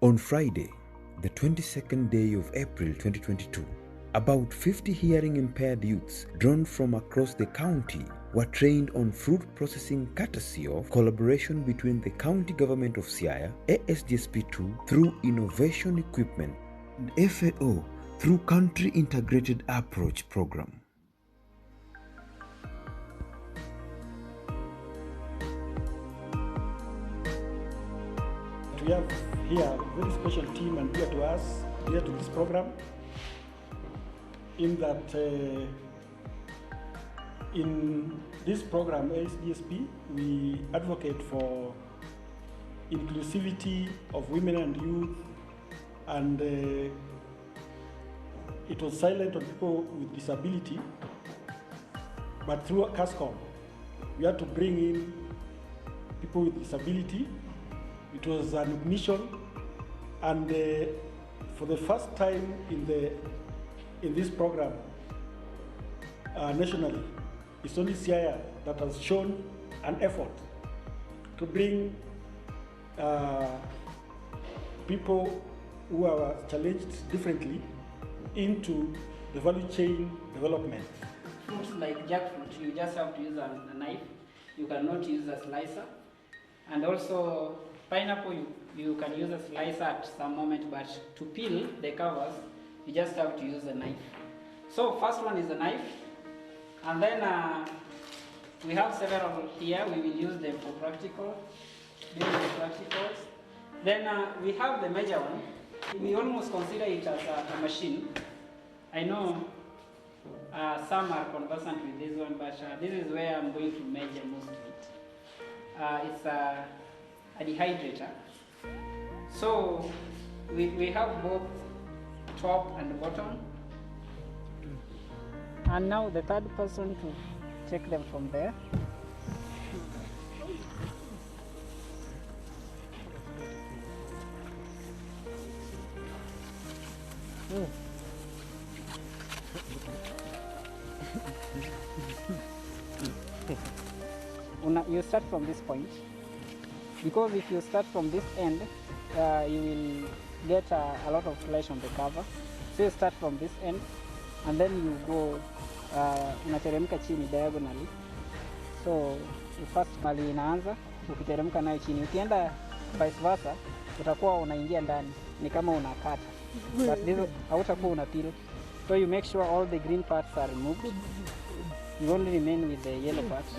On Friday, the 22nd day of April 2022, about 50 hearing impaired youths drawn from across the county were trained on fruit processing courtesy of collaboration between the county government of Siaya, ASDSP2 through innovation equipment, and FAO through country integrated approach program. We have here a very special team and dear to us, dear to this program, in that in this program, ASDSP, we advocate for inclusivity of women and youth, and it was silent on people with disability, but through CASCOM, we had to bring in people with disability. It was an mission, and for the first time in this program nationally, it's only Siaya that has shown an effort to bring people who are challenged differently into the value chain development. Fruits like jackfruit, you just have to use a knife. You cannot use a slicer. And also pineapple, you can use a slicer at some moment, but to peel the covers, you just have to use a knife. So first one is a knife, and then we have several here. We will use them for practical, doing the practicals. Then we have the major one. We almost consider it as a machine. I know some are conversant with this one, but this is where I'm going to measure most of it. It's a dehydrator. So we have both top and bottom. And now the third person to take them from there. You start from this point, because if you start from this end, you will get a lot of flesh on the cover. So you start from this end, and then you go unateremka chini diagonally. So you first mali inaanza ukiteremka nayo chini, ukienda vice versa utakuwa unaingia ndani, ni kama unakata, but this hautakuwa unapeel. So you make sure all the green parts are removed. You only remain with the yellow parts.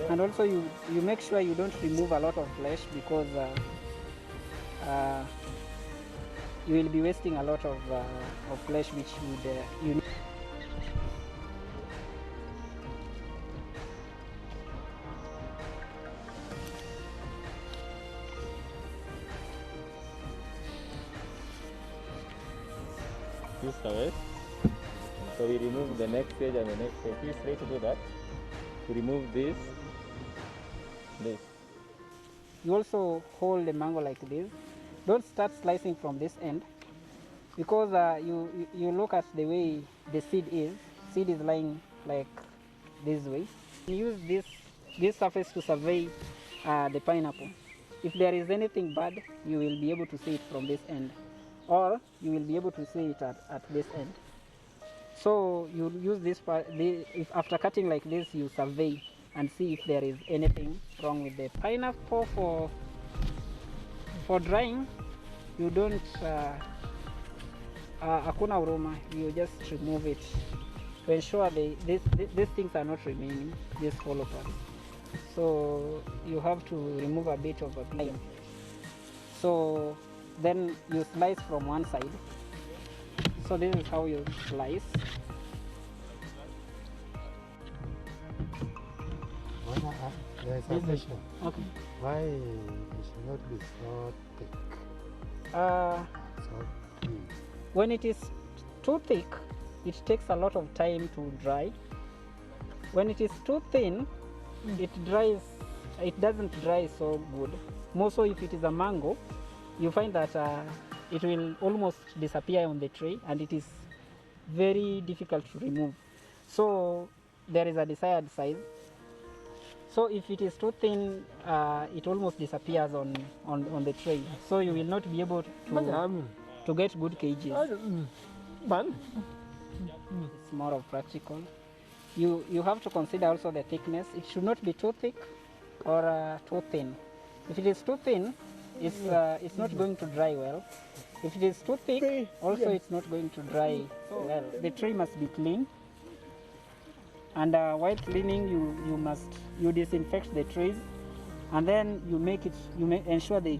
And also you make sure you don't remove a lot of flesh, because you will be wasting a lot of flesh which would you need. This away. So we remove the next stage and the next stage. Please try to do that. To remove this. You also hold the mango like this. Don't start slicing from this end, because you look at the way the seed is. Seed is lying like this way. You use this surface to survey the pineapple. If there is anything bad, you will be able to see it from this end, or you will be able to see it at this end. So you use this part. If after cutting like this, you survey and see if there is anything wrong with the pineapple. For drying, you don't hakuna aroma. You just remove it to ensure these things are not remaining, these hollow parts. So you have to remove a bit of a pine. So then you slice from one side. So this is how you slice. There's a question. Okay. Why it should not be so thick? So thin. When it is too thick, it takes a lot of time to dry. When it is too thin, it doesn't dry so good. More so if it is a mango, you find that it will almost disappear on the tree, and it is very difficult to remove. So there is a desired size. So if it is too thin, it almost disappears on the tray. So you will not be able to get good cages. It's more of practical. You have to consider also the thickness. It should not be too thick or too thin. If it is too thin, it's not going to dry well. If it is too thick, also it's not going to dry well. The tray must be clean. And while cleaning, you disinfect the trays, and then you ensure the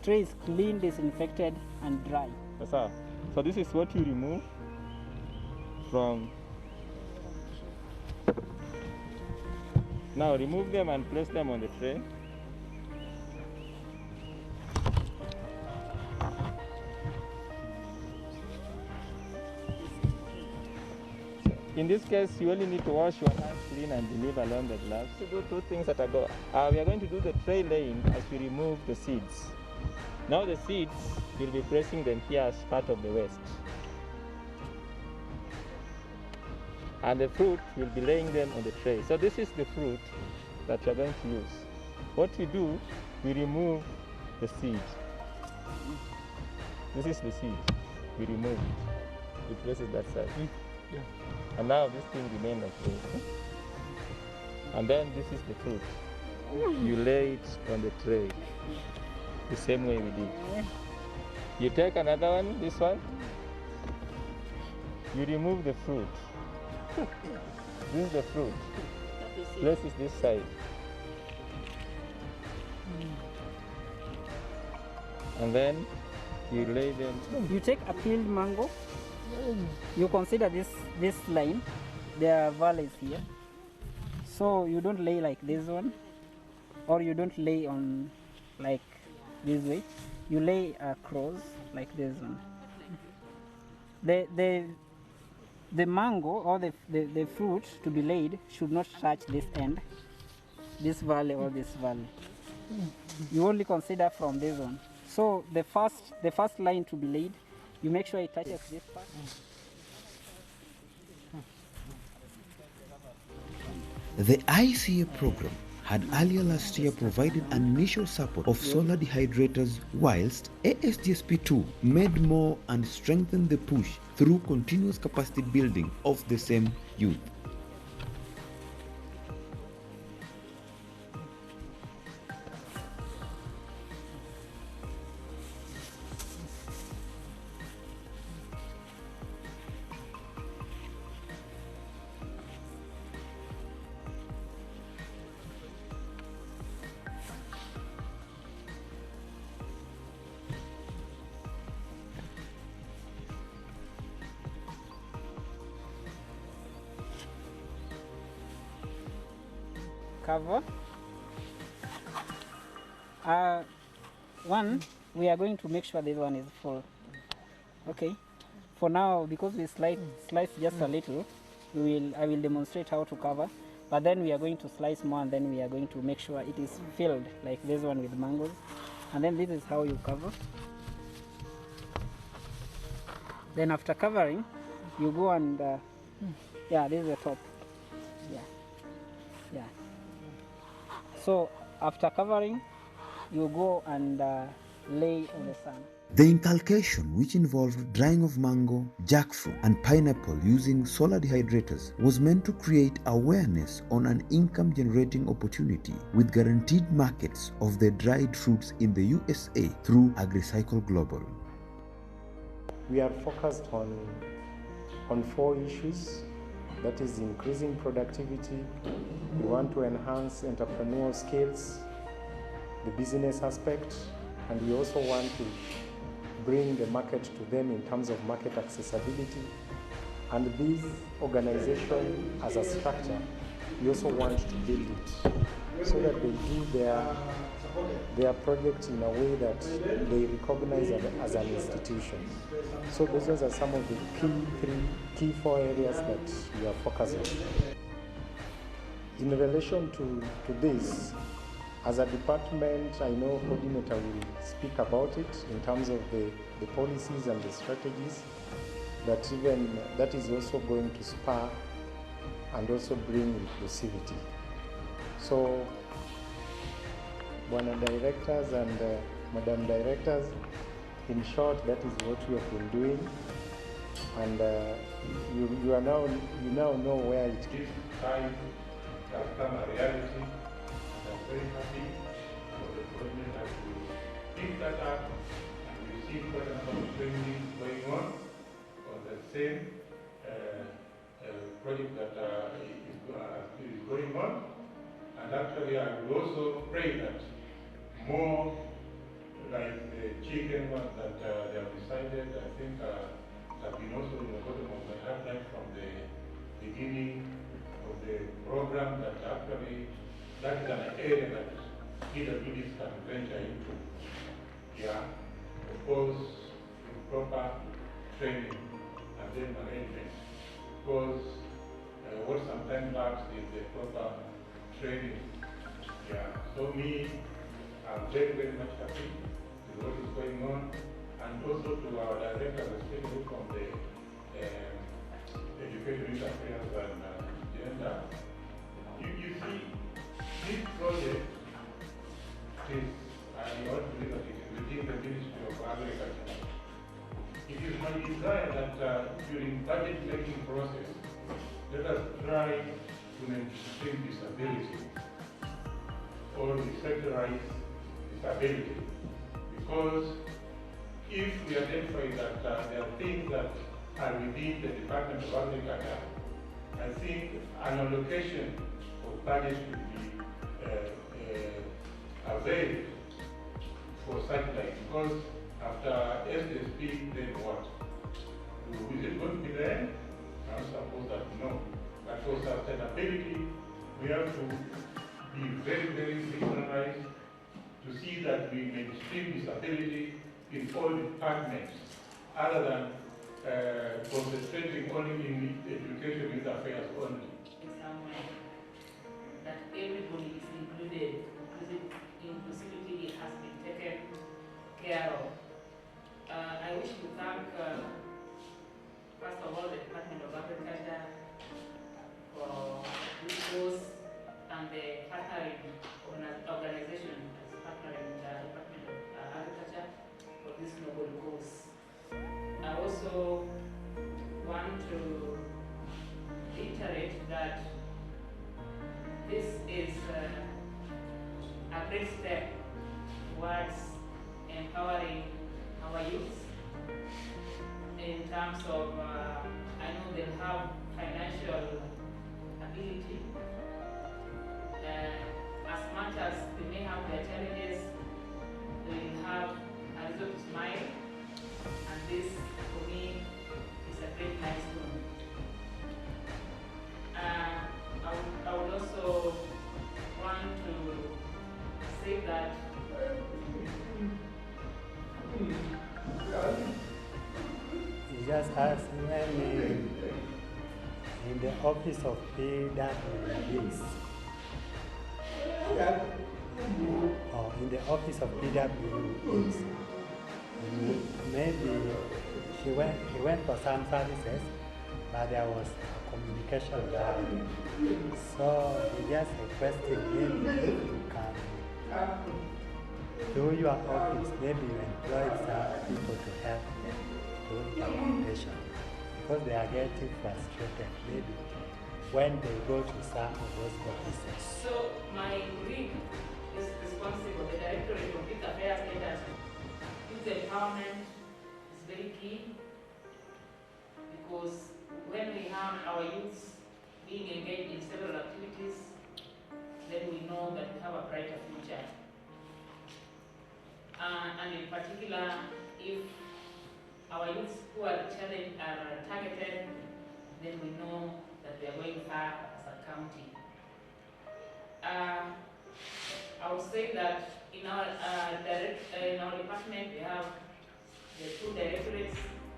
tray is clean, disinfected, and dry. Yes, sir. So this is what you remove from. Now remove them and place them on the tray. In this case, you only need to wash your hands clean and leave alone the gloves. To do two things at a go. We are going to do the tray laying as we remove the seeds. Now the seeds, you'll be placing them here as part of the waste. And the fruit, you'll be laying them on the tray. So this is the fruit that you're going to use. What we do, we remove the seed. This is the seed. We remove it. We place it that side. Yeah. And now this thing remains like this. And then this is the fruit. You lay it on the tray. The same way we did. You take another one, this one. You remove the fruit. This is the fruit. Place it this side. And then you lay them. You take a peeled mango. You consider this line. There are valleys here. So you don't lay like this one, or you don't lay on like this way. You lay across like this one. The mango or the fruit to be laid should not touch this end, this valley or this valley. You only consider from this one. So the first line to be laid, you make sure it touches this part. The ICA program had earlier last year provided an initial support of solar dehydrators, whilst ASDSP2 made more and strengthened the push through continuous capacity building of the same youth. Cover. One, we are going to make sure this one is full. Okay. For now, because we slice just a little, I will demonstrate how to cover. But then we are going to slice more, and then we are going to make sure it is filled, like this one with mangoes. And then this is how you cover. Then after covering, you go and yeah, this is the top. Yeah. So after covering, you go and lay on the sun. The inculcation, which involved drying of mango, jackfruit, and pineapple using solar dehydrators, was meant to create awareness on an income-generating opportunity with guaranteed markets of the dried fruits in the USA through AgriCycle Global. We are focused on 4 issues. That is increasing productivity. We want to enhance entrepreneurial skills, the business aspect, and we also want to bring the market to them in terms of market accessibility. And this organization as a structure, we also want to build it so that they do their project in a way that they recognize it as an institution. So those are some of the key 4 areas that we are focusing on. In relation to this, as a department, I know coordinator will speak about it in terms of the policies and the strategies that is also going to spur and also bring inclusivity. So, Bwana Directors and Madam Directors, in short, that is what we have been doing, and you now know where it is. This time has become a reality, and I'm very happy for the project that we pick that up, and we see quite a number of training going on the same project that is going on. And actually, I would also pray that more like the chicken one that they have decided, I think have been also in the bottom of my heart right from the beginning of the program, that actually that is an area that PWDs can venture into. Yeah, of course, with proper training and then management. Because what sometimes lacks is the proper training. Yeah, so me, I'm very, very much happy with what is going on, and also to our directors, especially from the Education Affairs and Gender. You see, this project is, I want to believe that it is within the Ministry of Agriculture. It is my desire that during budget making process, let us try to maintain disability or sectorize disability, because if we identify that there are things that are within the Department of Agriculture, I think an allocation of budget should be availed for such like, because after SSP, then what? Is it going to be there? I suppose that no. But for sustainability, we have to be very, very synchronized to see that we mainstream disability in all departments, other than concentrating only in education with affairs only. That everybody is included, inclusivity has been taken care of. I wish to thank, first of all, the Department of Agriculture for this course and the partnering organization that's partnering with the Department of Agriculture for this noble course. I also want to reiterate that this is a great step towards empowering our youth in terms of, I know they have financial ability. As much as they may have their challenges, they will have a reason to smile, and this, for me, is a great milestone. I would also want to say that You just ask when in the office of PWDs or in the office of PWDs, maybe he went for some services, but there was a communication gap. So he just requested him to come to your office. Maybe you employed some people to help them do the communication, because they are getting frustrated maybe when they go to some of those offices. so. My colleague is responsible, the Directorate of Youth Affairs Leaders. Youth empowerment is very key, because when we have our youths being engaged in several activities, then we know that we have a brighter future. And in particular, if our youths who are challenged are targeted, then we know that we are going far as a county. I would say that in our department we have the two directorates.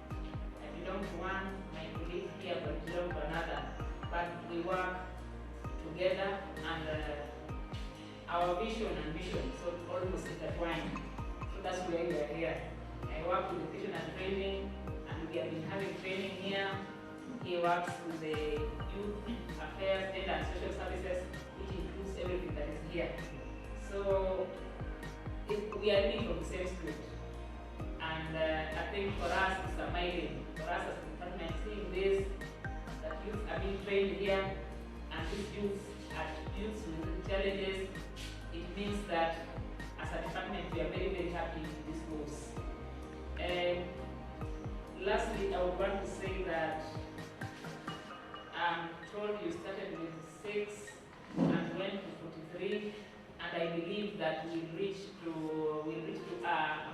I belong to one, my colleague here belong to another, but we work together, and our vision and mission so almost intertwined. So that's why we are here. I work with education and training, and we have been having training here. He works with the youth affairs, gender and social services, which includes everything that is here. So we are reading from the same script. And I think for us it's amazing, for us as a department, seeing this, that youth are being trained here, and these youths are youths with challenges, it means that as a department we are very, very happy with this moves. Lastly, I would want to say that I'm told you started with 6 and went to 43, and I believe that we'll reach to a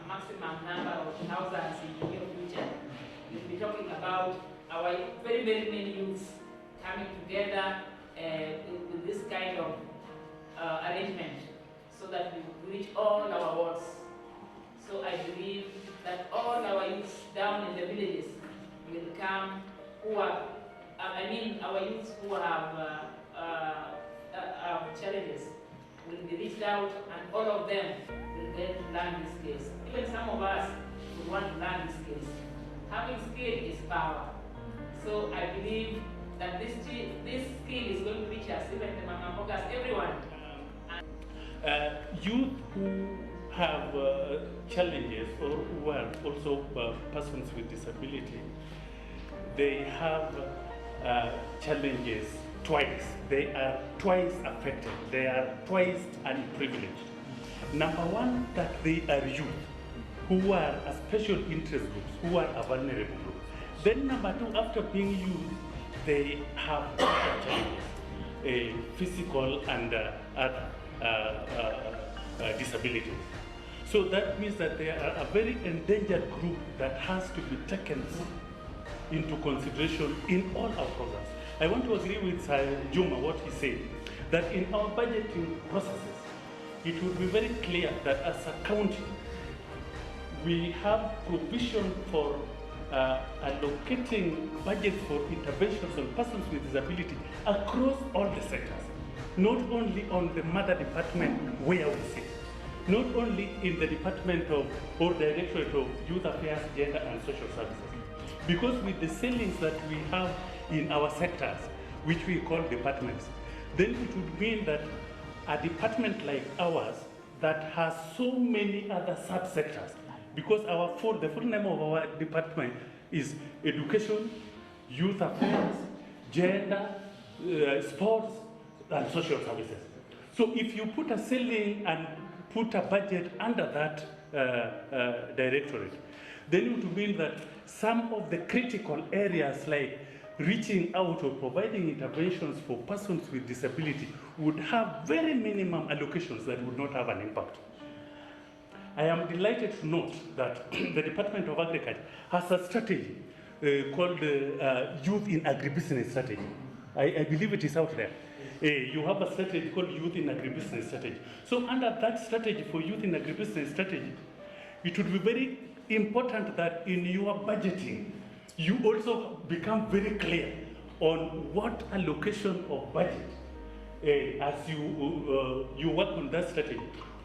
maximum number of thousands in the near future. We'll be talking about our very, very many youths coming together with this kind of arrangement, so that we reach all our wards. So I believe that all our youths down in the villages will come, who are, our youths who have challenges will be reached out, and all of them will get to learn these skills. Even some of us will want to learn these skills. Having skill is power. So I believe that this skill is going to reach us, even the Mama Mpokas, everyone. Youth who have challenges, or who are also persons with disability, they have challenges twice. They are twice affected. They are twice unprivileged. Number one, that they are youth who are a special interest groups, who are a vulnerable group. Then number two, after being youth, they have other challenges, physical and other disabilities. So that means that they are a very endangered group that has to be taken into consideration in all our programs. I want to agree with Juma what he said, that in our budgeting processes, it would be very clear that as a county, we have provision for allocating budgets for interventions on persons with disability across all the sectors, not only on the mother department where we sit, not only in the Department of or Directorate of Youth Affairs, Gender and Social Services. Because with the ceilings that we have in our sectors, which we call departments, then it would mean that a department like ours that has so many other subsectors, because the full name of our department is Education, Youth Affairs, Gender, Sports and Social Services. So if you put a ceiling and put a budget under that directorate, then it would mean that some of the critical areas like reaching out or providing interventions for persons with disability would have very minimum allocations that would not have an impact. I am delighted to note that the Department of Agriculture has a strategy called Youth in Agribusiness Strategy. I believe it is out there. You have a strategy called Youth in Agribusiness Strategy. So under that strategy for Youth in Agribusiness Strategy, it would be very important that in your budgeting, you also become very clear on what allocation of budget, as you work on that strategy,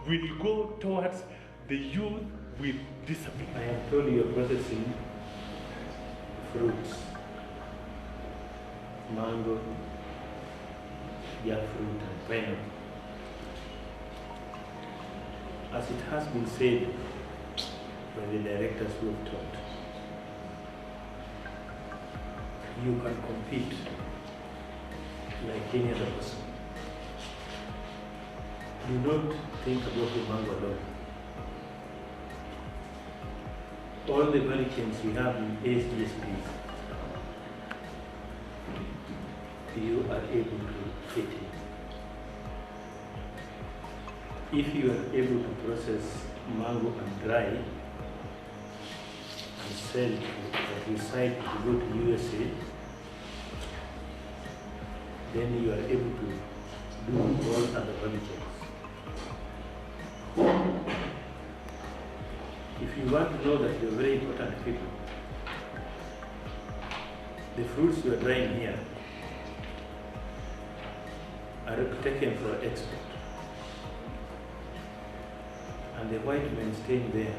will go towards the youth with disability. I have told you processing fruits, mango, jackfruit and pineapple. As it has been said by the directors who have talked, you can compete like any other person. Do not think about the mango alone. All the value chains we have in ASDSPs, you are able to fit in. If you are able to process mango and dry and sell at your site to go to USA, then you are able to do all other value chains. If you want to know that you are very important people, the fruits you are drying here are taken for export. And the white men staying there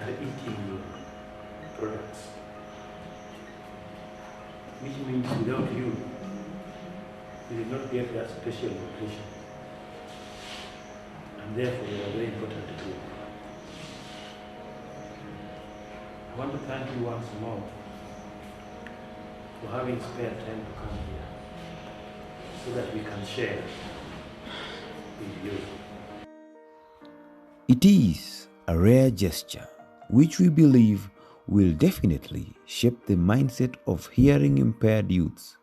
are eating your products. Which means without you, we did not get that special location. And therefore, they are very important to do. I want to thank you once more for having spared time to come here so that we can share with you. It is a rare gesture which we believe will definitely shape the mindset of hearing impaired youths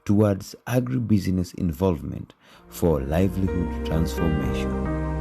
towards agribusiness involvement for livelihood transformation.